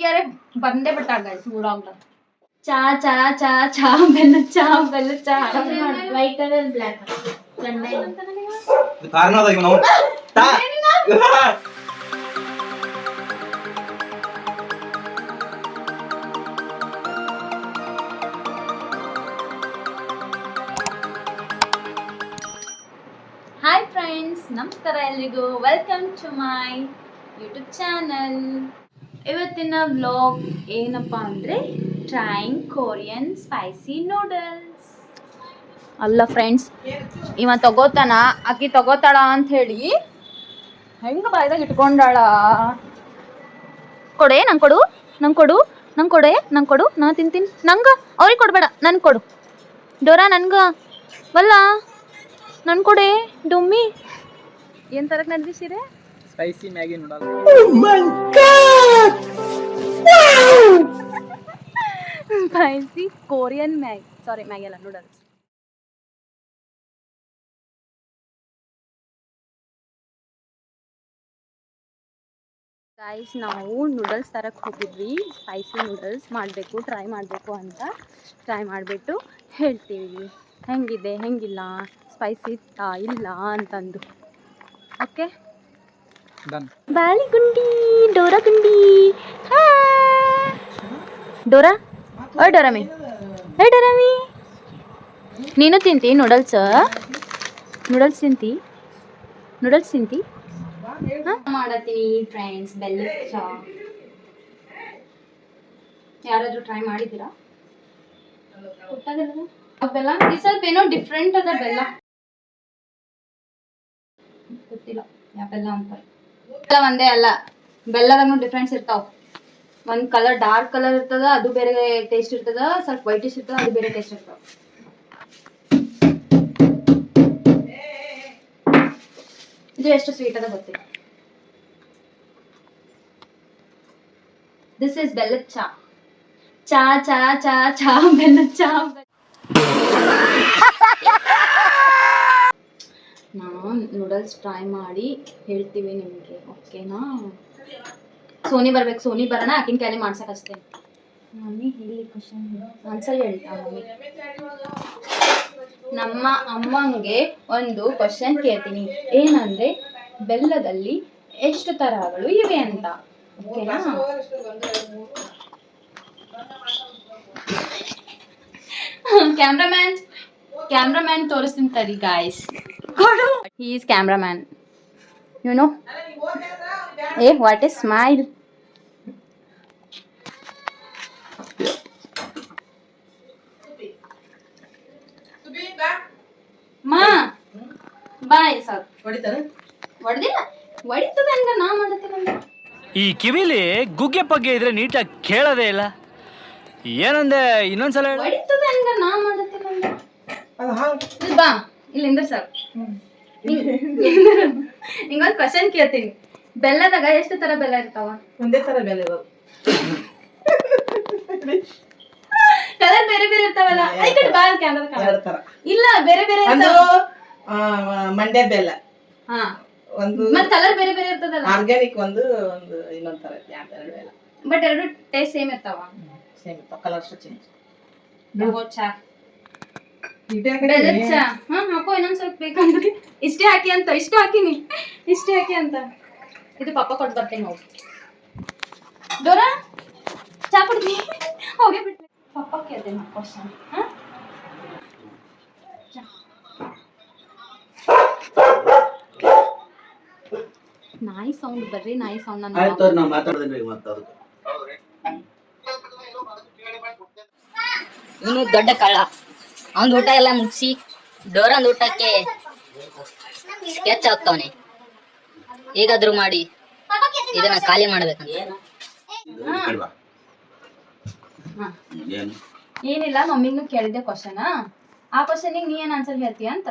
ಹುಡುಕಿಯಾರೆ ಬಂದೇ ಬಿಟ್ಟಾಳ ಗೈಸ್ ಊರಾಗ ಚಾ ಚಾ ಚಾ ಚಾ ಬೆಲ್ಲ ಚಾ white colour black hi friends, ನಮಸ್ಕಾರ ಎಲ್ರಿಗೂ. Welcome to my YouTube channel. ಇವತ್ತಿನ ವ್ಲಾಗ್ ಏನಪ್ಪ ಅಂದರೆ ಟ್ರೈಂಗ್ ಕೊರಿಯನ್ ಸ್ಪೈಸಿ ನೂಡಲ್ಸ್. ಅಲ್ಲ ಫ್ರೆಂಡ್ಸ್, ಇವ ತಗೋತಾನ, ಆಕಿ ತಗೋತಾಳ ಅಂತ ಹೇಳಿ ಹೆಂಗೆ ಬಾಯ್ದಾಗ ಇಟ್ಕೊಂಡಾಳ. ಕೊಡೆ, ನಂಗೆ ಕೊಡು, ನಂಗೆ ಕೊಡು, ನಂಗೆ ಕೊಡೆ, ನಂಗೆ ಕೊಡು, ನಾ ತಿಂತೀನಿ. ನಂಗೆ ಅವ್ರಿಗೆ ಕೊಡಬೇಡ, ನನ್ಗೆ ಕೊಡು. ಡೋರಾ ನನ್ಗೆ ವಲ್ಲ, ನನ್ ಕೊಡೆ ಡೊಮ್ಮಿ. ಏನ್ ತರಕ್ ನಡೆದಿಸಿರೆ? Spicy Maggi noodles. Spicy Korean Maggi, sorry Maggi ಅಲ್ಲ, ನೂಡಲ್ಸ್. ಗೈಸ್, ನಾವು ನೂಡಲ್ಸ್ ತರಕ್ಕೆ ಹೋಗಿದ್ವಿ. ಸ್ಪೈಸಿ ನೂಡಲ್ಸ್ ಮಾಡಬೇಕು, ಟ್ರೈ ಮಾಡಬೇಕು ಅಂತ. ಟ್ರೈ ಮಾಡಿಬಿಟ್ಟು ಹೇಳ್ತೀವಿ ಹೆಂಗಿದೆ ಹೆಂಗಿಲ್ಲ, ಸ್ಪೈಸಿ ಇತ್ತಾ ಇಲ್ಲ ಅಂತಂದು. ಓಕೆ, ಬಾಲಿಗುಂಡಿ ಡೋರಾ ಗುಂಡಿ. ಡೋರಾ, ಓ ಡೋರಾಮಿ, ಏ ಡೋರಾಮಿ, ನೀನು ತಿಂತಿ ನೂಡಲ್ಸ್? ನೂಡಲ್ಸ್ ತಿಂತಿ? ನೂಡಲ್ಸ್ ತಿಂತಿ? ಮಾಡತ್ತೀನಿ ಫ್ರೆಂಡ್ಸ್, ಬೆಲ್ಲದ ಚಾ. ಯಾರಾದ್ರೂ ಟ್ರೈ ಮಾಡಿದ್ದೀರಾ? ಬೆಲ್ಲ ಈ ಸ್ವಲ್ಪ ಏನೋ ಡಿಫ್ರೆಂಟ್ ಅದ. ಬೆಲ್ಲ ಗೊತ್ತಿಲ್ಲ ಯಾವ ಬೆಲ್ಲ ಅಂತ. ಬೆಲ್ಲ ಒಂದೇ ಅಲ್ಲ, ಬೆಲ್ಲದಾಗೂ ಡಿಫ್ರೆನ್ಸ್ ಇರ್ತಾವ. ಒಂದ್ ಕಲರ್ ಡಾರ್ಕ್ ಕಲರ್ ಇರ್ತದ, ಅದು ಬೇರೆ ಟೇಸ್ಟ್ ಇರ್ತದ. ಸ್ವಲ್ಪ ವೈಟಿಶ್ ಇರ್ತದ, ಅದು ಬೇರೆ ಟೇಸ್ಟ್ ಇರ್ತದ. ಇದು ಎಷ್ಟು ಸ್ವೀಟ್ ಅದ ಗೊತ್ತಿಲ್ಲ. ದಿಸ್ ಇಸ್ ಬೆಲ್ಲದ ಚಾ. ಚಾ ಚಾ ಚಾ ಚಾ ಬೆಲ್ಲದ ಚಾ. ನಾವು ನೂಡಲ್ಸ್ ಟ್ರೈ ಮಾಡಿ ಹೇಳ್ತೀವಿ ನಿಮಗೆ, ಓಕೆನಾ? ಸೋನಿ ಬರ್ಬೇಕು, ಸೋನಿ ಬರೋಣ, ಆಕಿನ ಕೈಲಿ ಮಾಡ್ಸಕ್ ಅಷ್ಟೇ. ಮಮ್ಮಿ ಹೇಳಿ ಕ್ವಶನ್ ಆನ್ಸರ್ ಹೇಳ್ತಾ. ಮಮ್ಮಿ, ನಮ್ಮ ಅಮ್ಮಂಗೆ ಒಂದು ಕ್ವಶನ್ ಕೇಳ್ತೀನಿ, ಏನಂದ್ರೆ ಬೆಲ್ಲದಲ್ಲಿ ಎಷ್ಟು ತರಗಳು ಇವೆ ಅಂತ. ಓಕೆನಾ? ಕ್ಯಾಮ್ರಾಮ್ಯಾನ್ ತೋರಿಸ್ತೀನಿ ತಡಿ guys. He is cameraman. You know? Hey, what is smile? ಮಾ ಬಾಯ್ ಸರ್ ಹೊಡಿತಾರೆ. ಹೊಡೆದಿಲ್ಲ, ಹೊಡಿತದ ಹಂಗ ನಾ ಮಾಡತ್ತೇನೆ. ಈ ಕಿವಿಲಿ ಗುಗ್ಗೆ ಪಗ್ಗೆ ಇದ್ರೆ ನೀಟಾಗಿ ಕೇಳೋದೇ ಇಲ್ಲ. ಏನಂದೆ ಇನ್ನೊಂದ್ಸಲ ಹೇಳು. ಹೊಡಿತದ ಹಂಗ ನಾ ಮಾಡತ್ತೇನೆ. ಬಾ ಇಲ್ಲಿಂದ ಸರ್, ನಿಂಗೊಂದು ಕ್ವಶನ್ ಕೇಳ್ತೀನಿ. ಬೆಲ್ಲದಾಗ ಎಷ್ಟು ತರ ಬೆಲ್ಲ ಇರ್ತಾವ? ಒಂದೇ ತರ ಬೆಲ್ಲ ಇರೋದು. ಕಲರ್ ಬೇರೆ ಬೇರೆ ಇರ್ತಾವಲ್ಲ. ಈ ಕಡೆ ಬಾ, ಕ್ಯಾಮ್ರಾದ ಎರಡು ತರ ಇಲ್ಲ, ಬೇರೆ ಬೇರೆ ಒಂದು ಮಂಡ್ಯ ಬೆಲ್ಲ, ಹಾ, ಒಂದು ಮತ್ ಕಲರ್ ಬೇರೆ ಬೇರೆ ಇರ್ತದಲ್ಲ. ಆರ್ಗ್ಯಾನಿಕ್ ಒಂದು ಇನ್ನೊಂದ್ ತರ ಎರಡು ಬೆಲ್ಲ. ಬಟ್ ಎರಡು ಟೇಸ್ಟ್ ಸೇಮ್ ಇರ್ತಾವ. ಸೇಮ್ ಇರ್ತಾವ, ಕಲರ್ ಅಷ್ಟು ಚೇಂಜ್. ಚಾ, ಬೆಲ್ಲದ ಚಾ. ಹಾಕೋ, ಇನ್ನೊಂದ್ ಸ್ವಲ್ಪ ಬೇಕಂದ್ರೆ. ಇಷ್ಟೇ ಹಾಕಿ ಅಂತ, ಇಷ್ಟು ಹಾಕಿನಿ, ಇಷ್ಟೇ ಹಾಕಿ ಅಂತ. ಇದು ಪಪ್ಪ ಕೊಟ್ಟು ಬರ್ತೇನೆ. ಹೋಗಿ ಡೋರಾ, ಚಾ ಕುಡ್ತೀನಿ. ಹೋಗೇ ಬಿಟ್ರೆ ಪಪ್ಪ ಕೇಳ್ತೇನೆ ಕ್ವಶನ್. ನಾಯಿ ಸೌಂಡ್ ಬರ್ರಿ, ನಾಯಿ ಸೌಂಡ್. ನಾವು ಮಾತಾಡೋದ್ರಿ ಮಾತಾಡೋದು. ಇವನು ದೊಡ್ಡ ಕಳ್ಳ. ಅವನ ಊಟ ಎಲ್ಲ ಮುಗಿಸಿ ಡೋರನ್ ಊಟಕ್ಕೆ ಸ್ಕೆಚ್ ಹಾಕ್ತಾವನೆ. ಹೇಗಾದ್ರೂ ಮಾಡಿ ಇದನ್ನ ಖಾಲಿ ಮಾಡ್ಬೇಕಂತ. ಏನಿಲ್ಲ, ಮಮ್ಮಿಗೂ ಕೇಳಿದ್ದೆ ಕ್ವಶನ್. ಆ ಕ್ವಶನಿಗೆ ನೀ ಏನ್ ಆನ್ಸರ್ ಹೇಳ್ತೀಯ ಅಂತ.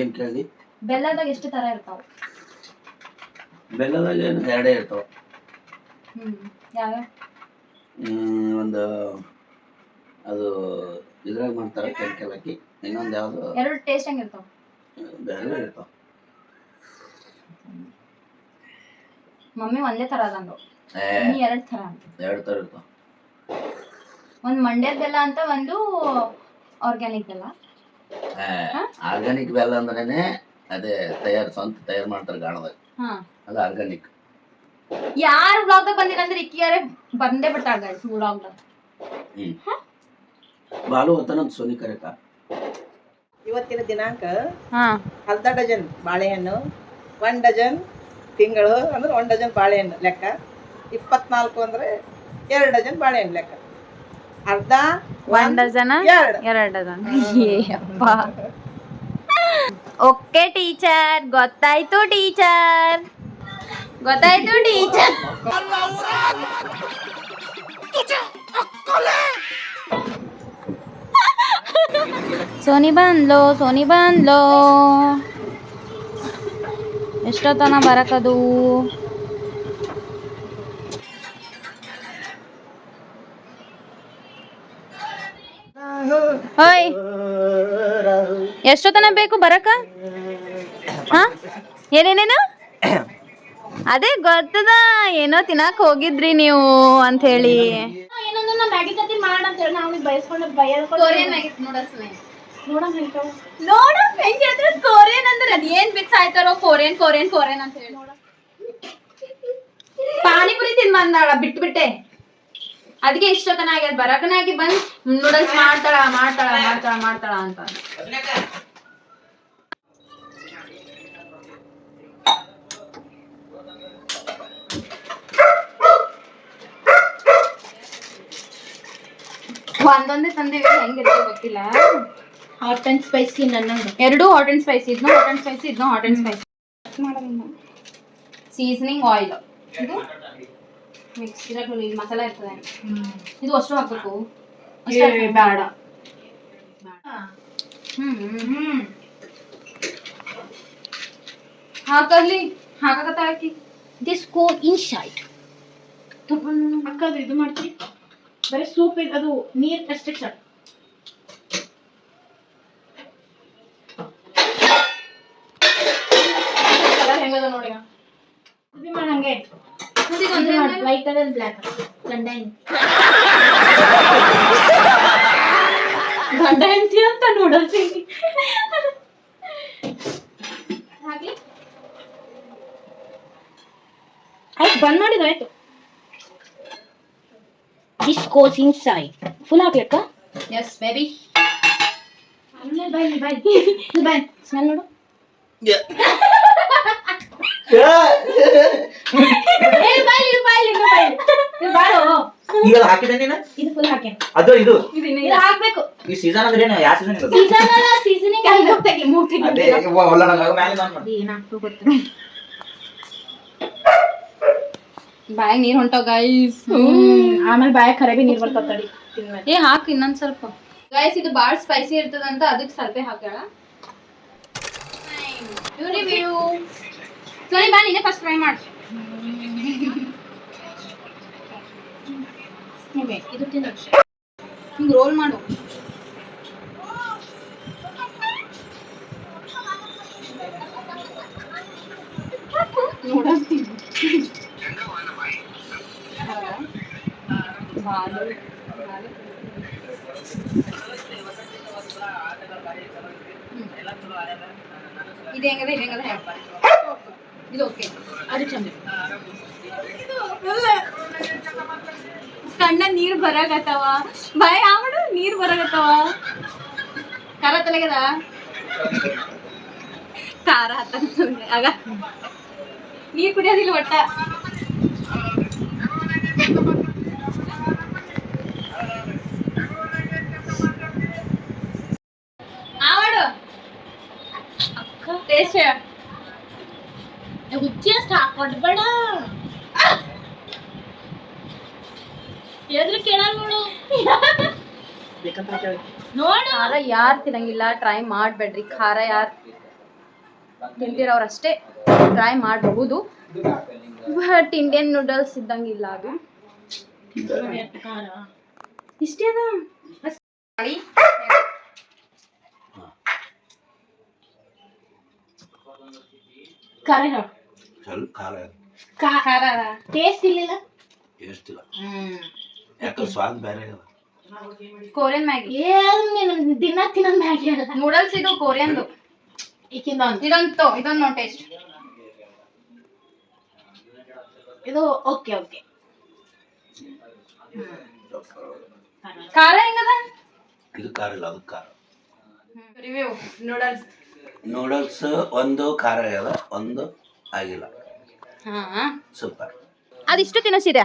ಏನ್ ಕೇಳಿ? ಬೆಲ್ಲದಾಗ ಎಷ್ಟು ತರ ಇರ್ತಾವ? ಬೆಲ್ಲದಾಗ ಎರಡೇ ಇರ್ತಾವ. ಯಾವ? ಒಂದು ಅದು ಇದ್ರಾಗ ಮಾಡ್ತಾರೆ ಕೆಲ್ಕಿ. ಇನ್ನೊಂದು ಯಾವ್ದು ಎರಡು ಟೇಸ್ಟ್ ಹೆಂಗಿರ್ತಾವ? ಬೇರೆ ಇರ್ತಾವ. ಮಮ್ಮಿ ಒಂದೇ ತರ ಅದಂದ್ರು. ಇನ್ನು 2 ಥರ ಅಂತ. 2 ಥರ ಇರ್ತಾವ. ಒಂದು ಮಂಡ್ಯದ ಬೆಲ್ಲ ಅಂತ, ಒಂದು ಆರ್ಗ್ಯಾನಿಕ್ ಬೆಲ್ಲ. ಆರ್ಗಾನಿಕ್ ಬೆಲ್ಲ ಅಂದ್ರೇನೆ ಅದೇ ಸ್ವಂತ ತಯಾರು ಮಾಡ್ತಾರೆ ಗಾಣದಾಗ, ಅದು ಆರ್ಗಾನಿಕ್. ಯಾರು ಬ್ಲಾಗ್ದಾಗ ಬಂದಿರಂದ್ರೆ ಇಕ್ಕಿಯಾರೆ ಬಂದೇ ಬಿಡ್ತಾಳ ಗೈಸ್ ಬ್ಲಾಗ್ದಾಗ. ಬಾಲು ಹೊತ್ತನಂತ ಸೋನಿ ಕರೆಕ. ಇವತ್ತಿನ ದಿನಾಂಕ 12 ಡಜನ್ ಬಾಳೆಹಣ್ಣು, 1 ಡಜನ್ ತಿಂಗಳು ಅಂದ್ರೆ 1 ಡಜನ್ ಬಾಳೆಹಣ್ಣು ಲೆಕ್ಕ, 24 ಅಂದ್ರೆ 2 ಡಜನ್ ಬಾಳೆಹಣ್ಣು ಲೆಕ್ಕ, ಅರ್ಧ 1 ಡಜನ್ 2 ಡಜನ್. ಅಪ್ಪ ಓಕೆ ಟೀಚರ್, ಗೊತ್ತಾಯ್ತು ಟೀಚರ್, ಗೊತ್ತಾಯ್ತು ಟೀಚರ್. ಸೋನಿ ಬಂದ್ಲೋ ಎಷ್ಟೊತ್ತನ ಬರಕದು. ಓಯ್ ಎಷ್ಟೊತ್ತನ ಬೇಕು ಬರಕ? ಹಾ ಏನೇನೇನು? ಅದೇ ಗೊತ್ತದ, ಏನೋ ತಿನ್ನಕ್ ಹೋಗಿದ್ರಿ ನೀವು ಅಂತ ಹೇಳಿ. ಕೊರಿಯನ್ ಅಂದ್ರೆ ಅದ್ ಏನ್ ಮಿಕ್ಸ್ ಆಯ್ತಾರೋ ಕೊರಿಯನ್ ಕೊರಿಯನ್ ಕೊರಿಯನ್ ಅಂತ ಹೇಳಿ. ಪಾನಿಪುರಿ ತಿನ್ ಬಂದಾಳ ಬಿಟ್ಬಿಟ್ಟೆ, ಅದಕ್ಕೆ ಇಷ್ಟೊತ್ತನ ಆಗ್ಯದ. ಬರಕನಾಗಿ ಬಂದ್ ನೂಡಲ್ಸ್ ಮಾಡ್ತಾಳ ಮಾಡ್ತಾಳ ಮಾಡ್ತಾಳ ಮಾಡ್ತಾಳ ಅಂತ. ಒಂದೊಂದೇ ತಂದಿವಿ, ಹೆಂಗಿರ್ತದೆ ಗೊತ್ತಿಲ್ಲ. ಹಾಟ್ ಅಂಡ್ ಸ್ಪೈಸಿ ನನ್ನಂಗ 2 ಹಾಟ್ ಅಂಡ್ ಸ್ಪೈಸಿ, ಇದನ್ನು ಹಾಟ್ ಅಂಡ್ ಸ್ಪೈಸಿ, ಇದನ್ನು hot and spicy. Seasoning oil ಇದು ಮಿಕ್ಸ್ ಇರಲಿ, ಮಸಾಲ ಇರ್ತದೆ. ಇದು ಅಷ್ಟು ಹಾಕ್ಬೇಕು, ಬೇಡ. ಹಾಕಲ್ಲಿ ಹಾಕಕತ್ತ ಹಾಕಿ ದಿಸ್ ಗೋ ಇನ್ಸೈಡ್. ಅಕ್ಕದು ಇದು ಮಾಡ್ತೀವಿ, ಬರೀ ಸೂಪ್ ಅದು ನೀರ್ ಅಷ್ಟೇ ಸಾಕು. ಹೆಂಗದ ನೋಡಿ ಇದು ಮಾಡಂಗೆ ವೈಟ್ ಕಲರ್ ಬ್ಲ್ಯಾಕ್ ಗಂಡ ಹೆಂಡತಿ ಅಂತ ನೂಡಲ್ಸ್ ಹಾಕಿ ಆಯ್ತು, ಬಂದ್ ಮಾಡಿದ ಆಯ್ತು. This goes inside. ಫುಲ್ ಹಾಕ್ಲಕ್ಕ? Yes baby. ಬಾಯ್ ಸ್ಮೆಲ್ ನೋಡು. ಈಗ ಹಾಕಿದೆ ನೀನು? ಇದು ಫುಲ್ ಹಾಕಿ. ಅದು ಇದು ಇದು ಹಾಕ್ಬೇಕು. ಈ ಸೀಸನ್ ಅಂದ್ರೆ ಏನು? ಯಾವ ಸೀಸನ್ ಇದು? ಸೀಸನ್ ಅಲ್ಲ, ಸೀಸನಿಂಗ್ ಅಲ್ಲ. ಅದೇ ಒಳ್ಳೆ ನಂಗೆ ಮ್ಯಾಲೆ ನಾನು ಏನಾಗ್ತೋ ಗೊತ್ತಿಲ್ಲ. ಬಾಯ್ ನೀರ್ ಹೊಂಟಾವ ಗೈಸ್. ಆಮೇಲೆ ಬಾಯ ಖರಾಬಿ ನೀರ್ ಬರ್ತಾವ ತಡಿ. ಏ ಹಾಕು ಇನ್ನೊಂದ್ ಸ್ವಲ್ಪ ಗೈಸ್. ಇದು ಬಾಳ್ ಸ್ಪೈಸಿ ಇರ್ತದಂತ ಅದಕ್ಕೆ ಸ್ವಲ್ಪ ಹಾಕ್ಯಾಳ. ಸರಿ ಬಾ, ನೀನೇ ಫಸ್ಟ್ ಟ್ರೈ ಮಾಡಿ. ಇದು ತಿನ್ನು. ಹಿಂಗ್ ರೋಲ್ ಮಾಡು. ನೋಡಸ್ತೀನಿ ಇದು ಹೆಂಗದ ಇದು ಓಕೆ. ಅದು ಚಂದ. ಕಣ್ಣ ನೀರ್ ಬರಾಕತ್ತವ, ಬಾಯ್ ಆವಡು ನೀರ್ ಬರಾಕತ್ತವ. ಖಾರ ತಲೆಗದ ಖಾರ ಹತ್ತ ಆಗ ನೀರ್ ಕುಡಿಯೋದಿಲ್ಲ ಒಟ್ಟ. ಆವಡು ಟೇಸ್ಟ್ ಹುಚ್ಚಿ ಅಷ್ಟು ಹಾಕೊಡ್ಬೇಡ. ಎದ್ರ ಕೇಳಲ್ಲ ನೋಡು. ನೋಡು ಖಾರ ಯಾರು ತಿನ್ನಂಗಿಲ್ಲ ಟ್ರೈ ಮಾಡ್ಬೇಡ್ರಿ. ಖಾರ ಯಾರು ತಿಂತಿರೋರು ಅಷ್ಟೇ ಟ್ರೈ ಮಾಡಬಹುದು, ಬಟ್ ಇಂಡಿಯನ್ ನೂಡಲ್ಸ್ ಇದ್ದಂಗಿಲ್ಲ ಅದು. ಇಷ್ಟೇ ಅದ. ಖಾರ ಹೇಳು. ಸ್ವಲ್ಪ ಖಾರ ಖಾರ ಟೇಸ್ಟ್ ಇಲ್ಲಿಲ್ಲ. ಟೇಸ್ಟ್ ಇಲ್ಲ ಯಾಕಂದ್ರೆ ಸ್ವಾದ ಬೇರೆ ಅದ. ಕೊರಿಯನ್ ಮ್ಯಾಗಿ ದಿನ ತಿನ್ನೋ ಮ್ಯಾಗಿ ಅಲ್ಲ ನೂಡಲ್ಸ್ ಇದು ಕೊರಿಯನ್ದು. ಈಕಿಂದ ಒಂದು ಇದೊಂದು ನೋ ಟೇಸ್ಟ್. ಇದು ಓಕೆ ಓಕೆ. ಖಾರ ಹೆಂಗದ? ಇದು ಖಾರ ಇಲ್ಲ, ಅದು ಖಾರ. Review noodles. ನೂಡಲ್ಸ್ ಒಂದು ಖಾರ ಆಗ್ಯದ, ಒಂದು ಆಗಿಲ್ಲ. ಹಾ ಸೂಪರ್. ಅದಿಷ್ಟು ತಿನ್ನೋಸಿರ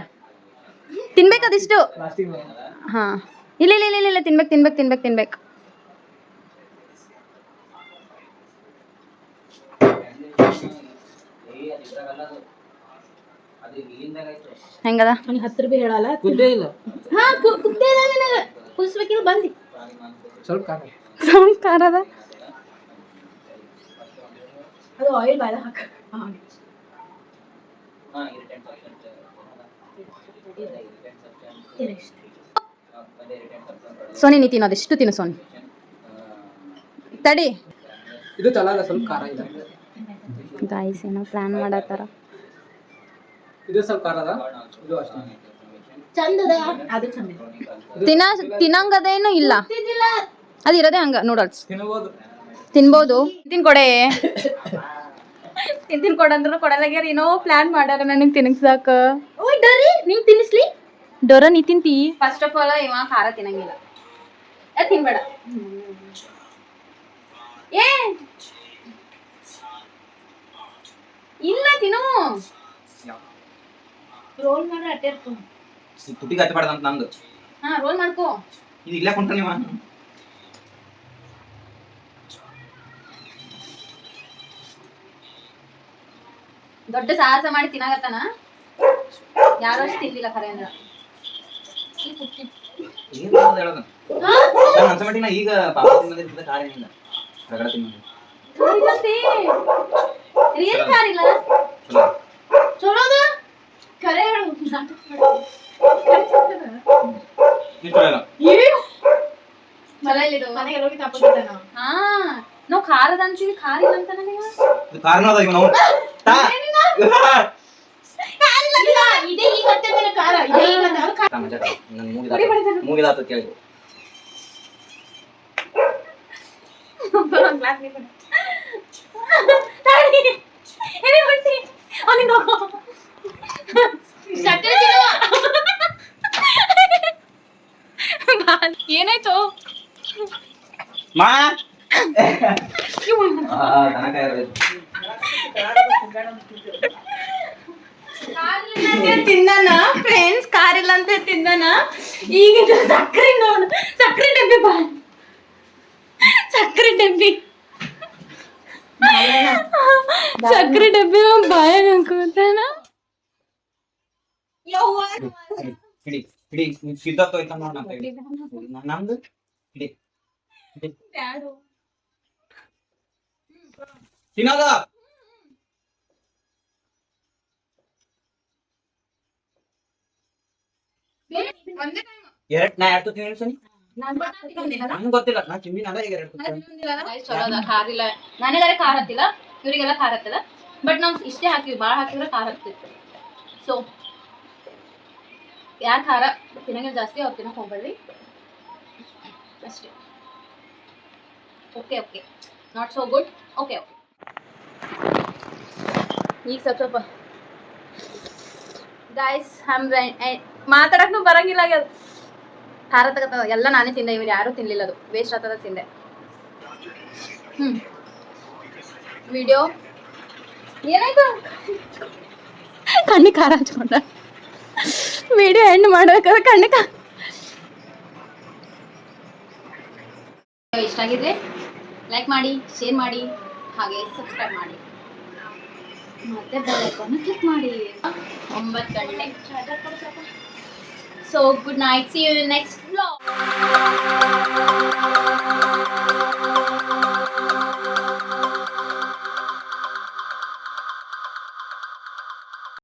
ತಿನ್ಬೇಕು ಅದಿಷ್ಟು. ಹಾ ಇಲ್ಲ ಇಲ್ಲ ಇಲ್ಲ ಇಲ್ಲ ತಿನ್ಬೇಕು ತಿನ್ಬೇಕು ತಿನ್ಬೇಕು ತಿನ್ಬೇಕು. ಹೆಂಗದ? ನನಗೆ 10 ರೂಪಾಯಿ ಹೇಳಲ್ಲ. ಹಾ ಕುದ್ದೇ ಇಲ್ಲ ನಿನಗೆ ಕುದಿಸ್ಬೇಕಿಲ್ಲ ಬಂದು ಸ್ವಲ್ಪ ಖಾರ ಅದ. ಅದು ಆಯಿಲ್ ಬಾಯ್ದ ಹಾಕ. ಸೋನಿ ನೀ ತಿನ್ನೋದು ಎಷ್ಟು ತಿನ್ನು ಸೋನಿ. ತಡಿ ಇದು ಚಲೋ ಅಲ್ಲ, ಸ್ವಲ್ಪ ಖಾರ ಇದೆ. ಗಾಯ್ಸ್ ಏನೋ ಪ್ಲಾನ್ ಮಾಡತ್ತಾರ. ಇದು ಸ್ವಲ್ಪ ಖಾರ ಅದ, ಇದು ಅಷ್ಟೇ. ಚಂದದ ಅದು ಚಂದ ತಿನ್ನಂಗದೇನು ಇಲ್ಲ, ಅದು ಇರೋದೇ ಹಂಗ. ನೂಡಲ್ಸ್ ತಿನ್ಬೋದು. ತಿನ್ಬೋದು. ತಿನ್ಕೊಡೆ ತಿನ್ಕೊಡಂದ್ರು ಕೊಡಲಾಗ್ಯಾರ. ಏನೋ ಪ್ಲಾನ್ ಮಾಡ್ಯಾರ ನನಗೆ ತಿನ್ನಿಸಾಕ. ಓಯ್ ಡೋರಿ ನಿಂಗೆ ತಿನ್ನಿಸ್ಲಿ? ಡೋರ ನೀ ತಿಂತಿ? ಫಸ್ಟ್ ಆಫ್ ಆಲ್ ಇವ ಖಾರ ತಿನ್ನಂಗಿಲ್ಲ. ತಿನ್ಬೇಡ. ಏ ಇಲ್ಲ ತಿನ್ನು. ರೋಲ್ ಮಾಡ್ರೆ ಅಟ್ಟೆ ಇರ್ತದೆ. ತುಟಿಗೆ ಹಚ್ಚಬಾರ್ದಂತ ನಂದು. ಹಾ ರೋಲ್ ಮಾಡ್ಕೋ. ಇದು ಇಲ್ಲೇ ಕುಂತ ನೀವ ದೊಡ್ಡ ಸಾಹಸ ಮಾಡಿ ತಿನ್ನಾಗತ್ತಾನ. ಯಾರು ಅಷ್ಟು ತಿಂದಿಲ್ಲ ಖರೆ ಅಂದ್ರ. ಏನ್ ಮಾಡೋದು ಹೇಳೋದು? ನಾನು ಅನ್ಸಮಟ್ಟಿಗೆ ನಾ ಈಗ ಪಾಪ ತಿನ್ನೋದ್ರಿಂದ ಖಾರ ಏನಿಲ್ಲ, ಹೊರಗಡೆ ತಿನ್ನೋದು ರಿಯಲ್ ಖಾರ ಇಲ್ಲ. ಚಲೋ. ಚಲೋದ ಕರೆ ಹೇಳು. ಇದು ಚಲೋ ಇಲ್ಲ. ಚಲೋ ಇಲ್ಲಿದು. ಮನೆಗೆ ಹೋಗಿ ತಪ್ಪಿದ್ದೆ ನಾವು. ಹಾ ನಾವು ಖಾರದ ಅಂತೀವಿ, ಖಾರ ಇಲ್ಲ ಅಂತ ನನಗೆ. ಇದು ಕಾರಣ ಅದ ಇವ್ ನಾವು ಇಲ್ಲ, ಇದೇ ಈಗ ಹತ್ತಿರ ಖಾರ ಇದೇ ಈಗ ಅದು ಖಾರ. ಮೂಗಿದಾತ ಕೇಳಿ ಗ್ಲಾಸ್ ನೀರು ತಾಳಿ ಏನೇ ಹೊಂಟಿ ಅವನಿಗೆ ಸಟ್ಟೆ ತಿನ್ನುವ. ಏನಾಯ್ತು? ಮಾ ದನಕಾಯಿ ತಿಂದಾನ ಫ್ರೆಂಡ್ಸ್, ಕಾರ್ ಇಲ್ಲ ಅಂತ ತಿಂದಾನ. ಈಗ ಸಕ್ರೆ ನೋಡು, ಸಕ್ರೆ ಡಬ್ಬಿ ಬಾ, ಸಕ್ರೆ ಡಬ್ಬಿ ಸಕ್ರೆ ಡಬ್ಬಿ ಬಾಯಾಗ ಹಾಕೋತಾನ. ಹಿಡಿ ಹಿಡಿ ಸಿದ್ಧಾರ್ಥ ನೋಡ ನಮ್ದು ಹಿಡಿ ತಿನ್ನೋದ. ನಾ ಎರಡು ತಿಂಗಳು ಸನಿ ನಂಗೆ ಗೊತ್ತಿಲ್ಲ, ನಾ ತಿಂದಿನಲ್ಲ ಈಗ 2 ಚಲೋ ಅದ. ಖಾರ ಇಲ್ಲ, ನನಗಾರೆ ಖಾರ ಹತ್ತಿಲ್ಲ, ಇವರಿಗೆಲ್ಲ ಖಾರ ಹತ್ತದ. ಬಟ್ ನಾವು ಇಷ್ಟೇ ಹಾಕಿವಿ, ಭಾಳ ಹಾಕಿದ್ರೆ ಖಾರ ಹತ್ತಿತ್ತು. ಸೊ ಯಾರು ಖಾರ ತಿನ್ನಂಗಿಲ್ಲ ಜಾಸ್ತಿ ಅವ್ರು ತಿನ್ನಕ್ಕೆ ಹೋಗ್ಬೇಡ್ರಿ ಅಷ್ಟೇ. Okay okay, not so good. Okay okay, ಈಗ ಸ್ವಲ್ಪ ಗಾಯ್ಸ್ ಮಾತಾಡಕ್ಕೂ ಬರಂಗಿಲ್ಲ ಆಗ್ಯದ. ಖಾರ ತಗತ್ತದ ಎಲ್ಲ ನಾನೇ ತಿಂದೆ, ಇವ್ರು ಯಾರೂ ತಿನ್ನಲಿಲ್ಲ, ಅದು ವೇಸ್ಟ್ ಆಗ್ತದ ತಿಂದೆ. ವಿಡಿಯೋ ಏನಾಯ್ತು? ಕಣ್ಣಿಗೆ ಖಾರ ಹಚ್ಕೊಂಡ. ವಿಡಿಯೋ ಎಂಡ್ ಮಾಡ್ಬೇಕಾದ್ರೆ ಕಣ್ಣಿಗೆ ಇಷ್ಟ ಆಗಿದ್ರೆ ಲೈಕ್ ಮಾಡಿ, ಶೇರ್ ಮಾಡಿ, ಹಾಗೆ ಸಬ್ಸ್ಕ್ರೈಬ್ ಮಾಡಿ, ಮತ್ತೆ ಬೆಲ್ ಐಕಾನ್ ಕ್ಲಿಕ್ ಮಾಡಿ. 9 ಗಂಟೆ. So good night, see you in the next vlog.